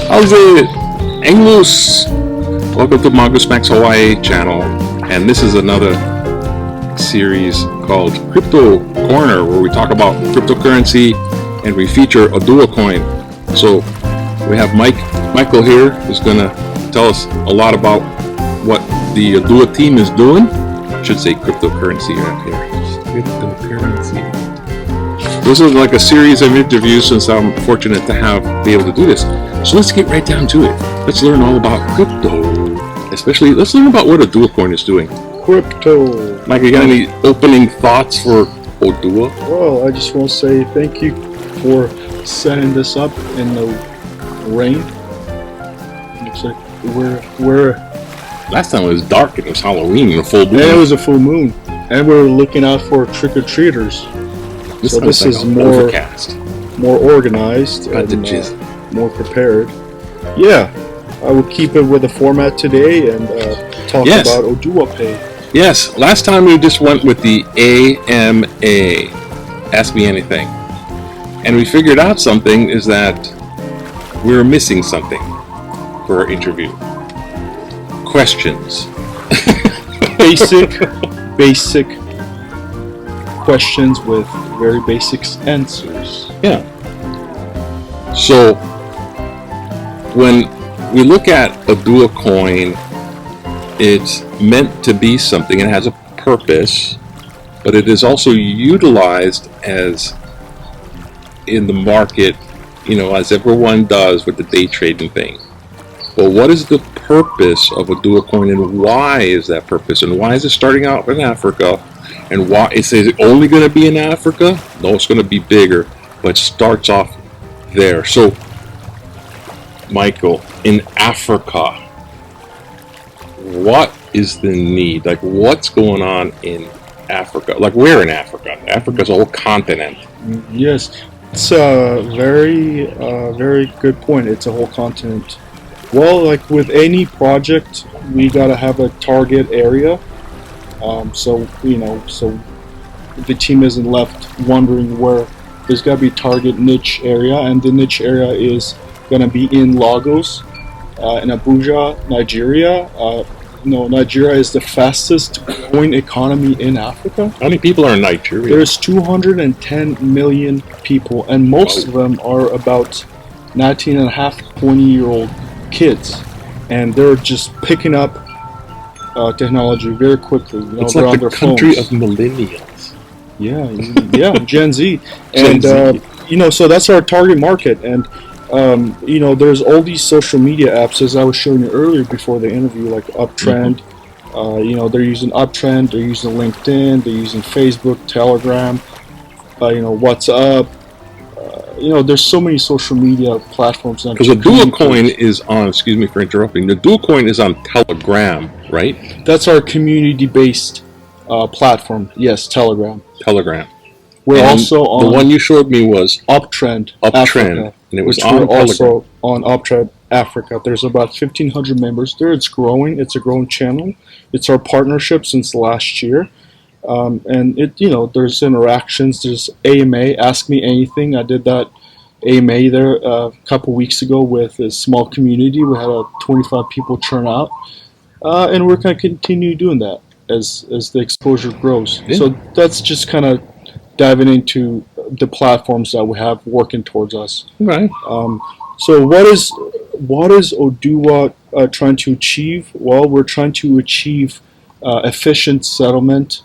How's it? Angus! Welcome to Mongoose Max Hawaii channel, and this is another series called Crypto Corner, where we talk about cryptocurrency and we feature ODUWA coin. So we have Michael here, who's gonna tell us a lot about what the ODUWA team is doing. I should say cryptocurrency right here. Cryptocurrency. This is like a series of interviews, since I'm fortunate to be able to do this. So let's get right down to it. Let's learn all about crypto. Especially, let's learn about what ODUWA coin is doing. Crypto. Mike, you got any opening thoughts for ODUWA? Well, I just want to say thank you for setting this up in the rain. Looks like we're Last time it was dark and it was Halloween and a full moon. Yeah, it was a full moon. And we're looking out for trick-or-treaters. So this is more organized and more prepared. Yeah, I will keep it with the format today and talk about OdwuaPay. Yes, last time we just went with the AMA, Ask Me Anything. And we figured out something is that we were missing something for our interview. Questions. Basic questions with very basic answers. Yeah. So when we look at ODUWA coin, it's meant to be something. It has a purpose, but it is also utilized as in the market, as everyone does with the day trading thing. But what is the purpose of ODUWA coin, and why is that purpose, and why is it starting out in Africa? And why is it only going to be in Africa? No, it's going to be bigger, but it starts off there. So, Michael, in Africa, what is the need? Like, what's going on in Africa? Like, where in Africa? Africa's a whole continent. Yes, it's a very good point. It's a whole continent. Well, like with any project, we gotta have a target area. So the team isn't left wondering where. There's gotta be target niche area, and the niche area is gonna be in Lagos, in Abuja, Nigeria. Nigeria is the fastest growing economy in Africa. How many people are in Nigeria? There's 210 million people, and most of them are about 19 and a half, 20-year-old kids, and they're just picking up technology very quickly. It's like the country of millennials. Yeah, Gen Z, and so that's our target market. And there's all these social media apps, as I was showing you earlier before the interview, like Uptrend. They're using Uptrend, they're using LinkedIn, they're using Facebook, Telegram, WhatsApp. There's so many social media platforms now. Because the ODUWA coin is on, excuse me for interrupting, the ODUWA coin is on Telegram, right? That's our community-based platform. Yes, Telegram. We're also on... The one you showed me was... Uptrend. And it was on Telegram. Also on Uptrend Africa. There's about 1,500 members there. It's growing. It's a growing channel. It's our partnership since last year. And there's interactions. There's AMA, Ask Me Anything. I did that AMA there a couple weeks ago with a small community. We had 25 people turn out, and we're going to continue doing that as the exposure grows. Yeah. So that's just kind of diving into the platforms that we have working towards us. Right. So what is ODUWA trying to achieve? Well, we're trying to achieve efficient settlement.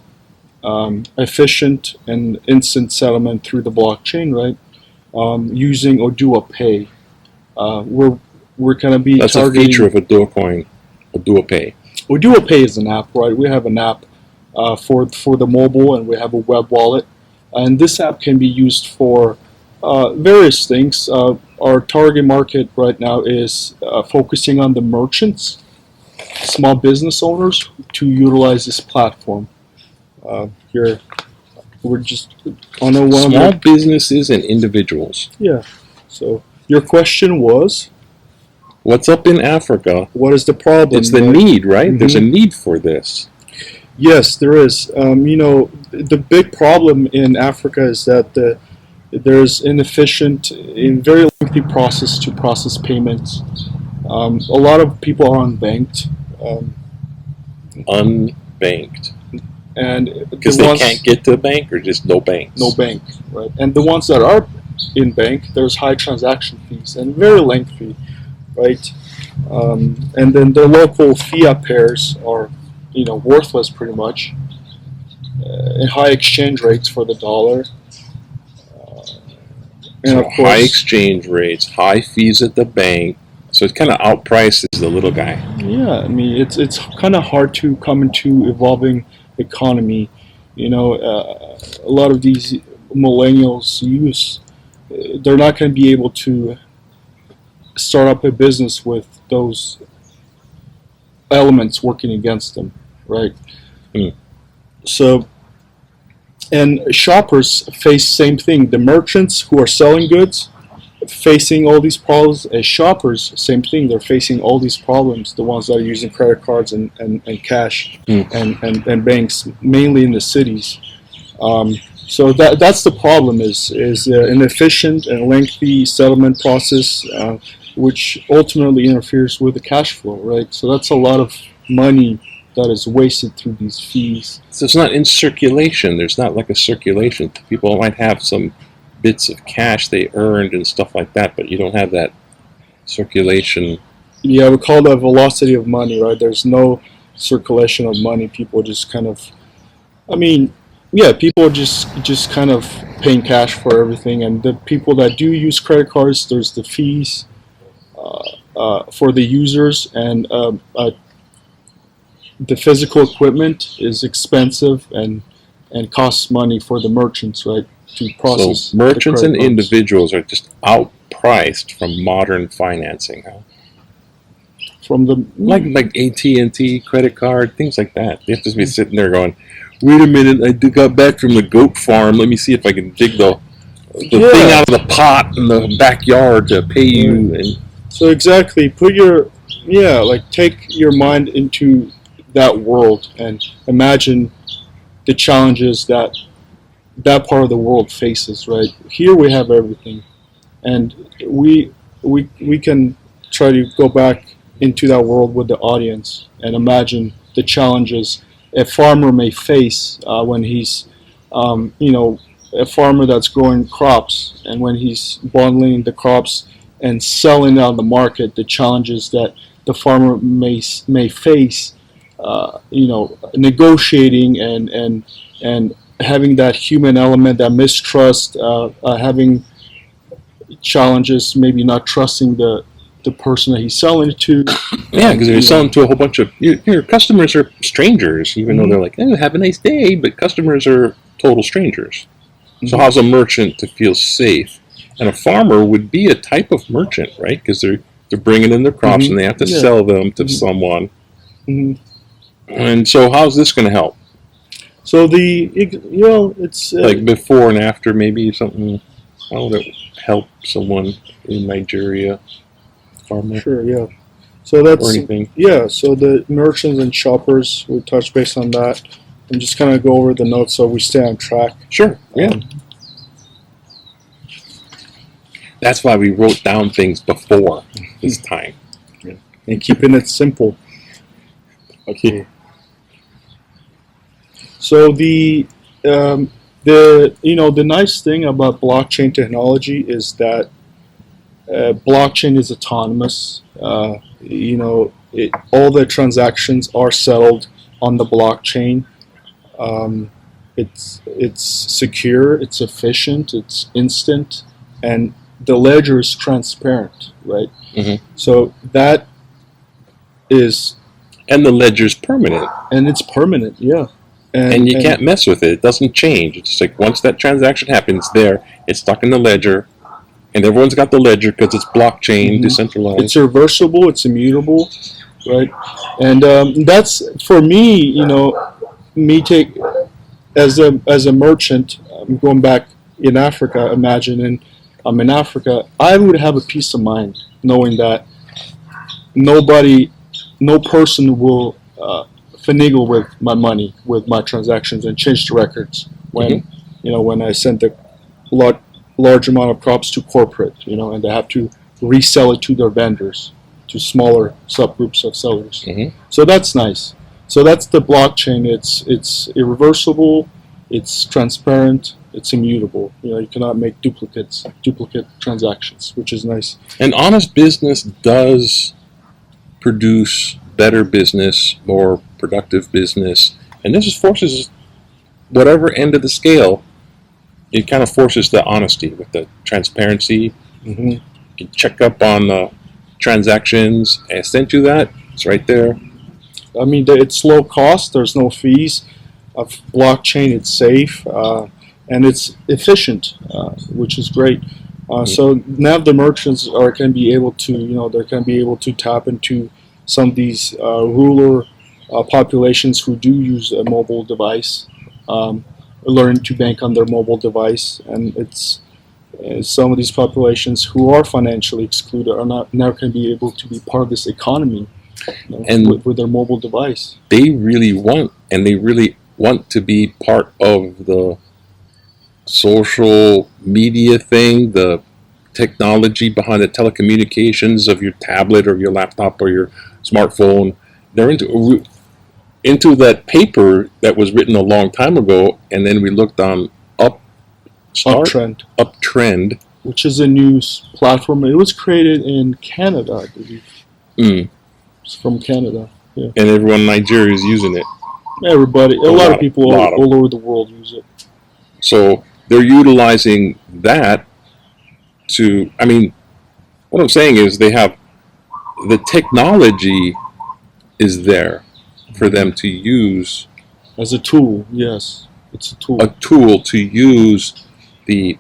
Efficient and instant settlement through the blockchain, right? Using OdwuaPay. We're going to be targeting... That's a feature of ODUWA coin, OdwuaPay. OdwuaPay is an app, right? We have an app for the mobile, and we have a web wallet. And this app can be used for various things. Our target market right now is focusing on the merchants, small business owners, to utilize this platform. Here, we're just on a one. Small businesses and individuals. Yeah. So your question was, What's up in Africa? what is the problem? It's the need, right? There's a need for this. Yes, there is. The big problem in Africa is that there's inefficient and very lengthy process to process payments. A lot of people are unbanked. Unbanked. And because they can't get to a bank, or just no banks? No bank, right? And the ones that are in bank, there's high transaction fees and very lengthy, right? And then the local fiat pairs are, worthless pretty much, and high exchange rates for the dollar. And so of course, high exchange rates, high fees at the bank, so it kind of outprices the little guy. Yeah, I mean it's kind of hard to come into evolving economy. A lot of these millennials they're not going to be able to start up a business with those elements working against them, right? So, and shoppers face same thing. The merchants who are selling goods facing all these problems. As shoppers, same thing. They're facing all these problems. The ones that are using credit cards and cash and banks, mainly in the cities. So that's the problem. Is an efficient and lengthy settlement process, which ultimately interferes with the cash flow, right? So that's a lot of money that is wasted through these fees. So it's not in circulation. There's not like a circulation. People might have some bits of cash they earned and stuff like that, but you don't have that circulation. Yeah, we call that velocity of money, right? There's no circulation of money. People just kind of, people just kind of paying cash for everything. And the people that do use credit cards, there's the fees for the users, and the physical equipment is expensive and costs money for the merchants, right? To process. So merchants and individuals are just outpriced from modern financing, huh? From the like AT&T credit card, things like that. They have to be sitting there going, "Wait a minute, I got back from the goat farm. Let me see if I can dig the thing out of the pot in the backyard to pay you." And so exactly, take your mind into that world and imagine the challenges that part of the world faces, right? Here we have everything, and we can try to go back into that world with the audience and imagine the challenges a farmer may face when he's, a farmer that's growing crops, and when he's bundling the crops and selling out on the market, the challenges that the farmer may face, negotiating and having that human element, that mistrust, having challenges, maybe not trusting the person that he's selling it to. Yeah, because you're selling to a whole bunch of your customers are strangers, even though they're like, "Have a nice day," but customers are total strangers. So how's a merchant to feel safe? And a farmer would be a type of merchant, right? Because they're bringing in their crops and they have to sell them to someone. And so how's this going to help? So it's like before and after, maybe something. How would it help someone in Nigeria? Farmer. Sure, yeah. So that's or anything. Yeah. So the merchants and shoppers, we touch base on that, and just kind of go over the notes so we stay on track. Sure. Yeah. That's why we wrote down things before this time, and keeping it simple. Okay. So the nice thing about blockchain technology is that blockchain is autonomous. All the transactions are settled on the blockchain. It's secure, it's efficient, it's instant, and the ledger is transparent, right? So that is, and the ledger's permanent. And it's permanent, yeah. And you can't mess with it. It doesn't change. It's just like once that transaction happens, it's stuck in the ledger, and everyone's got the ledger because it's blockchain, decentralized. It's reversible. It's immutable, right? And that's for me. Me as a merchant. I'm going back in Africa. Imagining I'm in Africa. I would have a peace of mind knowing that no person will finagle with my money, with my transactions, and change the records when when I send a large amount of crops to corporate, and they have to resell it to their vendors, to smaller subgroups of sellers. So that's nice. So that's the blockchain. It's irreversible, it's transparent, it's immutable. You cannot make duplicate transactions, which is nice. And honest business does produce better business, more productive business, and this forces whatever end of the scale. It kind of forces the honesty with the transparency. You can check up on the transactions. I sent you that. It's right there. I mean, it's low cost. There's no fees. Of blockchain, it's safe and it's efficient, which is great. So now the merchants can be able to tap into some of these rural populations who do use a mobile device, learn to bank on their mobile device, and it's some of these populations who are financially excluded are not now can be able to be part of this economy, and with their mobile device. They really want to be part of the social media thing, the technology behind the telecommunications of your tablet or your laptop or your smartphone. They're into that paper that was written a long time ago, and then we looked on Uptrend, which is a news platform. It was created in Canada, I believe. It's from Canada. Yeah. And everyone in Nigeria is using it. Everybody, a lot of people all over the world use it. So they're utilizing that to, what I'm saying is they have the technology is there for them to use as a tool. Yes, it's a tool. A tool to use the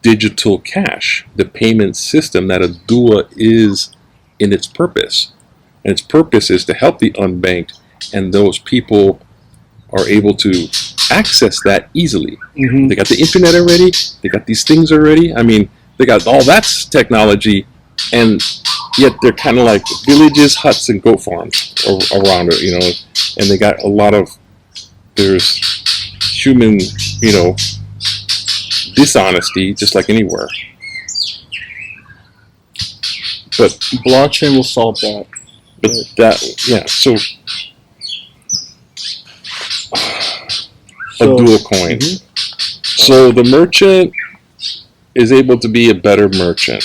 digital cash, the payment system that ODUWA is in its purpose. And its purpose is to help the unbanked, and those people are able to access that easily. They got the internet already, they got these things already. They got all that technology, and yet they're kind of like villages, huts, and goat farms around it, and they got a lot of, there's human, dishonesty just like anywhere. But blockchain will solve that. But so a dual coin. So the merchant is able to be a better merchant.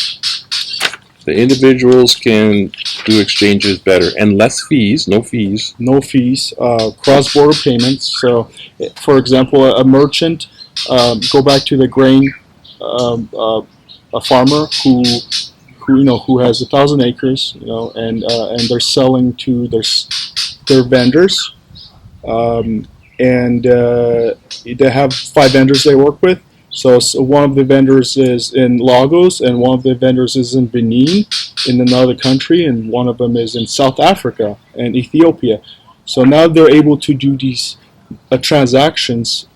The individuals can do exchanges better and less fees, no fees. Cross-border payments. So, for example, a merchant, go back to the grain, a farmer who has 1,000 acres, and they're selling to their vendors, and they have 5 vendors they work with. So one of the vendors is in Lagos, and one of the vendors is in Benin, in another country, and one of them is in South Africa and Ethiopia. So now they're able to do these transactions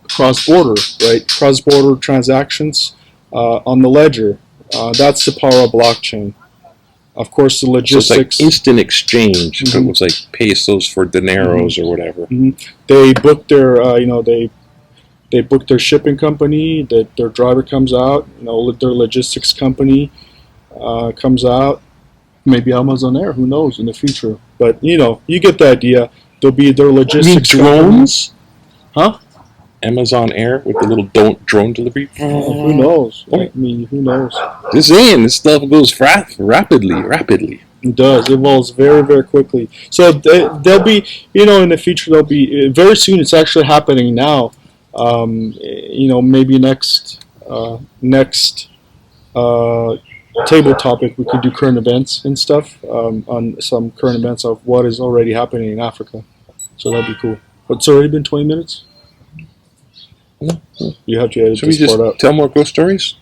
cross-border, right? Cross-border transactions on the ledger. That's the power of blockchain. Of course, the logistics. So it's like instant exchange. It was like pesos for dineros or whatever. They book their, they book their shipping company. That their driver comes out. Their logistics company comes out. Maybe Amazon Air. Who knows in the future? But you get the idea. There'll be their logistics. Drones? Huh? Amazon Air with the little drone delivery. Who knows? Who knows? This stuff goes rapidly. It does. It evolves very, very quickly. So they'll be, in the future, they'll be very soon. It's actually happening now. Maybe next table topic we could do current events and stuff on some current events of what is already happening in Africa. So that'd be cool. It's already been 20 minutes? You have to edit Should we this just part out. tell more ghost stories?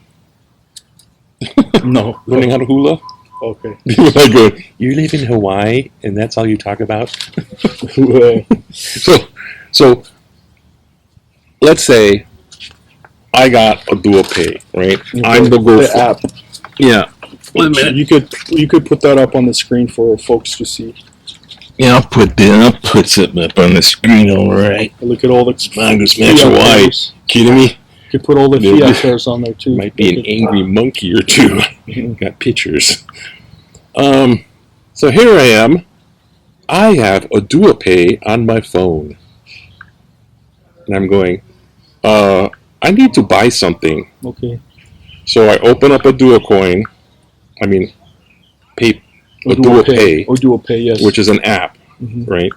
No. Learning how to hula? Okay. People are going, you live in Hawaii and that's all you talk about? So let's say I got OdwuaPay, right? I'm the gopher. app. Yeah. Wait a minute. You could put that up on the screen for folks to see. Yeah, I'll put something up on the screen, all right. Look at all the Mongoose Max Hawaii. Kidding me? You could put all the fiat pairs on there too. Might be an angry monkey or two. Got pictures. So here I am. I have OdwuaPay on my phone. And I'm going, I need to buy something. Okay. So I open up OdwuaPay, OdwuaPay, yes. which is an app, right?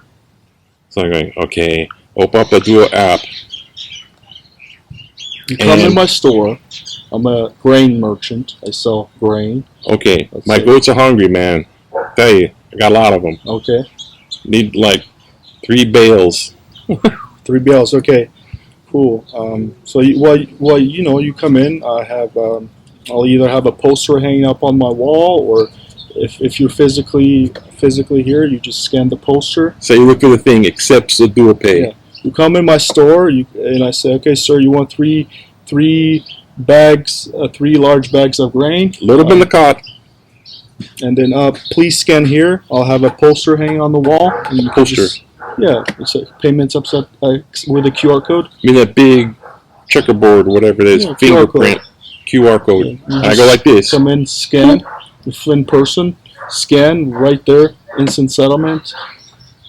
So I'm going, okay, open up Odua app. You come in my store. I'm a grain merchant. I sell grain. Okay, Let's my see. goats are hungry, man. Tell you, I got a lot of them. Okay. Need like 3 bales. 3 bales. Okay. Cool. So you come in. I'll either have a poster hanging up on my wall, or if you're physically here, you just scan the poster. So you look at the thing, accepts OdwuaPay. Yeah. You come in my store, and I say, okay, sir, you want three bags, 3 large bags of grain. Load up in the cart. And then please scan here. I'll have a poster hanging on the wall. And you can Poster. It's a payments upset with a QR code. I mean that big checkerboard, whatever it is, Yeah, fingerprint, QR code. Yeah, And I go like this. Come in, scan, in person, scan right there, instant settlement.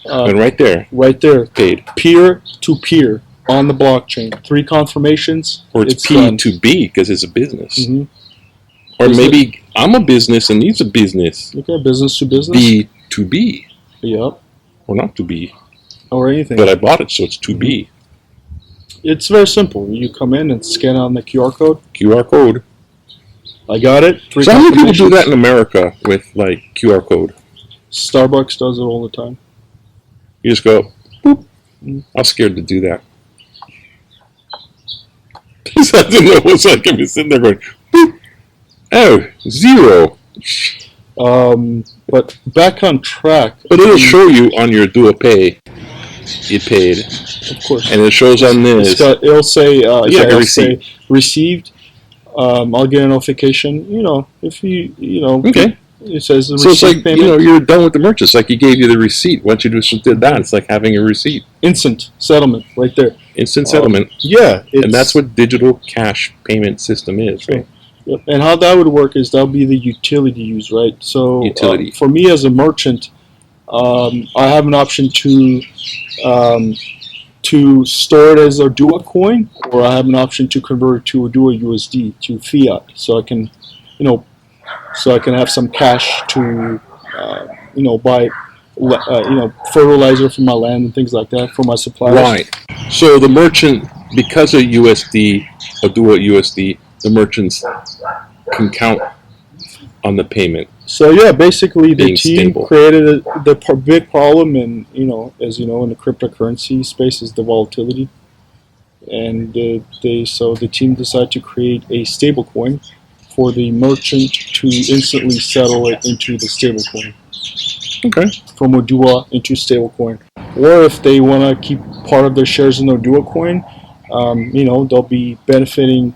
And right there, Right there, paid. peer to peer on the blockchain. 3 confirmations. Or it's done. P2B because it's a business. Mhm. Or Is maybe I'm a business and he's a business. Okay, business to business. B2B. Yep. Or not to be. Or anything. But I bought it, so it's 2B. It's very simple. You come in and scan on the QR code. QR code. I got it. 3 So how many people do confirmations. that in America with like QR code? Starbucks does it all the time. You just go, boop. I was scared to do that. Because I didn't know what was like. I was sitting there going, boop. Oh, 0. But back on track. But it'll show you on your OdwuaPay you paid. Of course. And it shows on this. It'll say, a receipt. Received. I'll get a notification. If Okay. it says the So it's receipt like, payment. you're done with the merchant. It's like he gave you the receipt. Once you just did that, it's like having a receipt. Instant settlement right there. Instant settlement. Yeah. And that's what digital cash payment system is, right? Yep. And how that would work is that'll be the utility use, right? So Utility. For me as a merchant, I have an option to store it as a Odua coin, or I have an option to convert it to Odua USD to fiat, so I can, have some cash to, buy, fertilizer for my land and things like that for my suppliers. Right. So the merchant, because of USD, Odua USD, the merchants can count on the payment. So yeah, basically the Being team stable. created the big problem, in in the cryptocurrency space is the volatility, and the team decided to create a stable coin for the merchant to instantly settle it into the stable coin. Okay. From Odua into stablecoin, or if they want to keep part of their shares in Odua coin, they'll be benefiting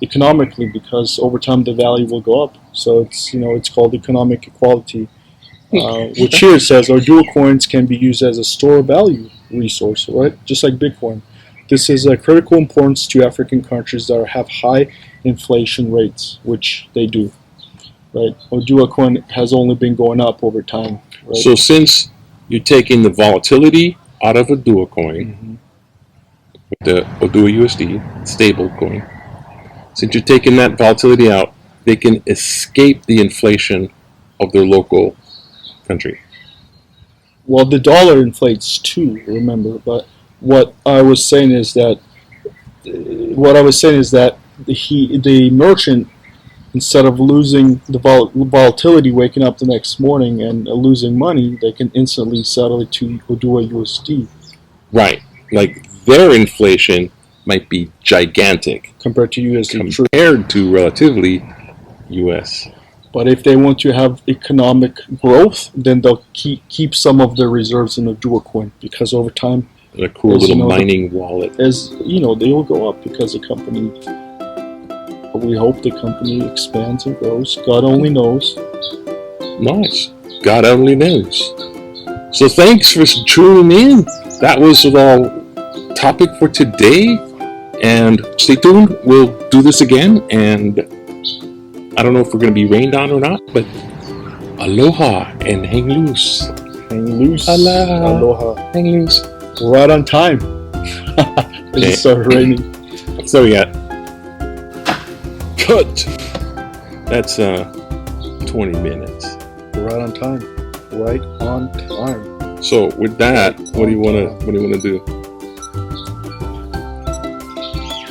economically because over time the value will go up. So it's called economic equality, which here it says Odua coins can be used as a store of value resource, right? Just like Bitcoin. This is a critical importance to African countries that have high inflation rates, which they do. Right, Odua coin has only been going up over time. Right? So since you're taking the volatility out of Odua coin, with the Odua USD stable coin, since you're taking that volatility out, they can escape the inflation of their local country. Well, the dollar inflates too, remember. But what I was saying is that the merchant, instead of losing the volatility, waking up the next morning and losing money, they can instantly settle it to Odua USD. Right. Like their inflation might be gigantic compared to USD. True. compared to relatively US. But if they want to have economic growth, then they'll keep some of their reserves in a dual coin, because over time, A cool As little you know, mining wallet. as you know, they will go up because the company. We hope the company expands and grows. God only knows. Nice. God only knows. So thanks for tuning in. That was our topic for today. And stay tuned. We'll do this again. And I don't know if we're going to be rained on or not, but aloha and hang loose. Hang loose. Aloha. Aloha. Hang loose. Right on time. Okay. It started raining. So we got cut. That's 20 minutes. Right on time. Right on time. So with that, what do you want to do?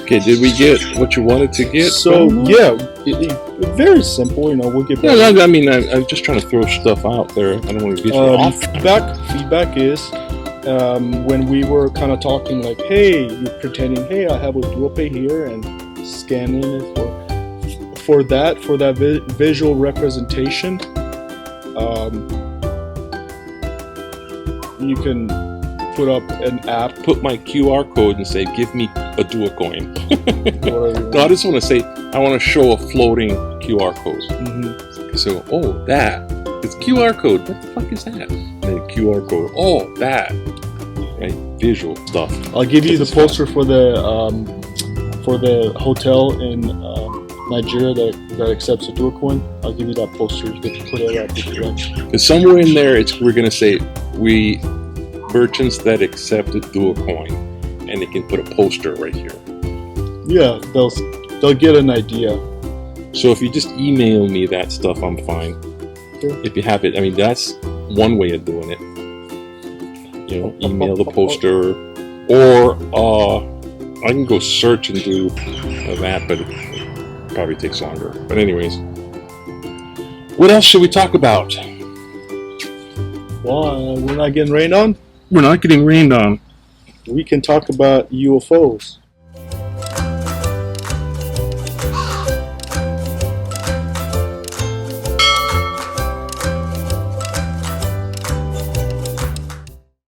Okay, did we get what you wanted to get? So yeah, very simple. You know, we'll get back. Yeah, I mean, I'm just trying to throw stuff out there. I don't want to get you off. Feedback is when we were kind of talking, like, hey, you're pretending, hey, I have OdwuaPay here, and scanning it for that visual representation. You can put up an app. Put my QR code and say, give me a Dua coin. Whatever you No, I just want to say, I want to show a floating QR code. Mm-hmm. So, oh, that. It's QR code. What the fuck is that? And then QR code. Oh, that. Right? Visual stuff. I'll give you the poster for the hotel in Nigeria that accepts a Dua coin. I'll give you that poster. You can put it up if you like. Because somewhere in there, we're going to say, we merchants that accept a Dua coin. And they can put a poster right here. Yeah, they'll get an idea. So if you just email me that stuff, I'm fine. Sure. If you have it, I mean, that's one way of doing it. You know, email the poster, or I can go search and do that, but it probably takes longer. But anyways, what else should we talk about? Well, we're not getting rained on. We're not getting rained on. We can talk about UFOs.